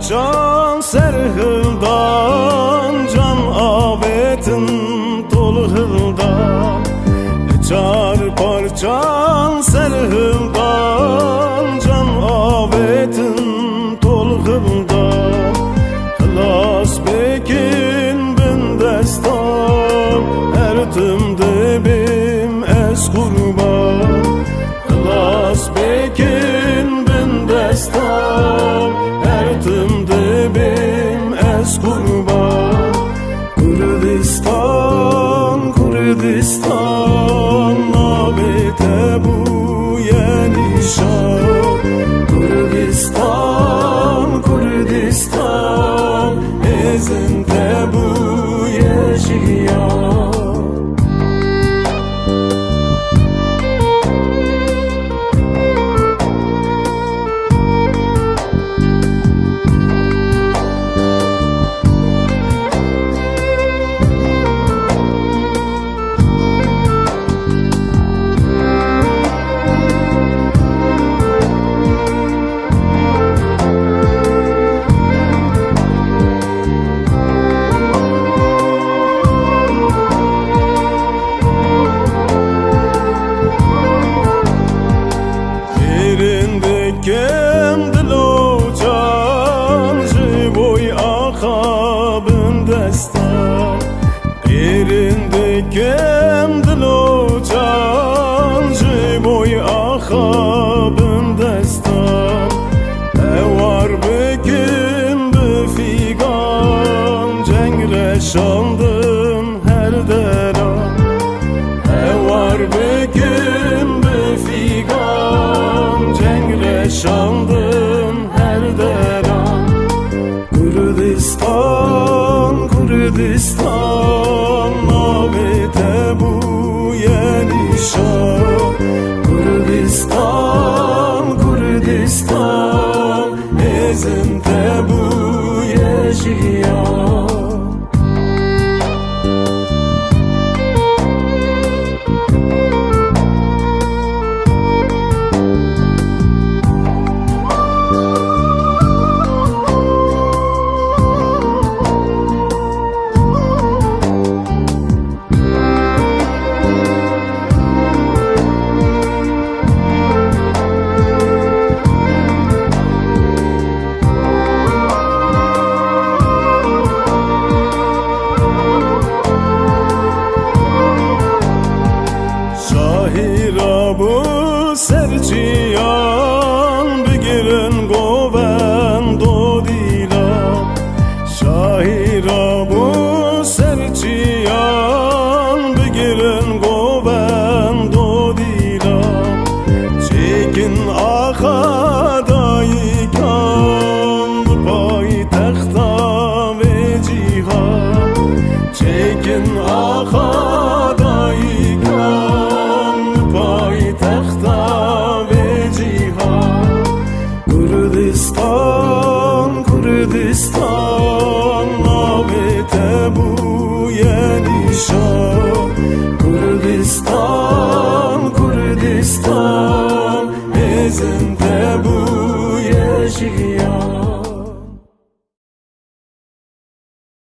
parçan serhildan, can avetin tolhildan. Çar parçan serhildan, can avetin tolhildan. Hılas bekin bin destan, ertim dibim es kurban. Hılas bekin bin destan, ertim dibim es kurban. Kurdistan, Kurdistan, nabete bu yenişan. Kurdistan, Kurdistan, ezinde bu yaşayan. Kem dilocan, jiboy akabın destan. Yerinde kem dilocan, jiboy akabın destan. Evar bekim befigan, cengreşandım her deran. Evar bekim befigan, cengreşandım her deran. Kurdistan, Kurdistan, nabete bu yenişan. Kurdistan, Kurdistan, ezinde bu yaşayan. Şahira bu serçiyan, bigirin govendo dilan. Şahira bu serçiyan, bigirin govendo dilan. Çekin akadayıkan, pay texta ve cihan. Çekin akadayıkan, paytaxta ve cihan. Kurdistan, Kurdistan, nabete bu yenişan. Kurdistan, Kurdistan, ezinde bu yaşayan.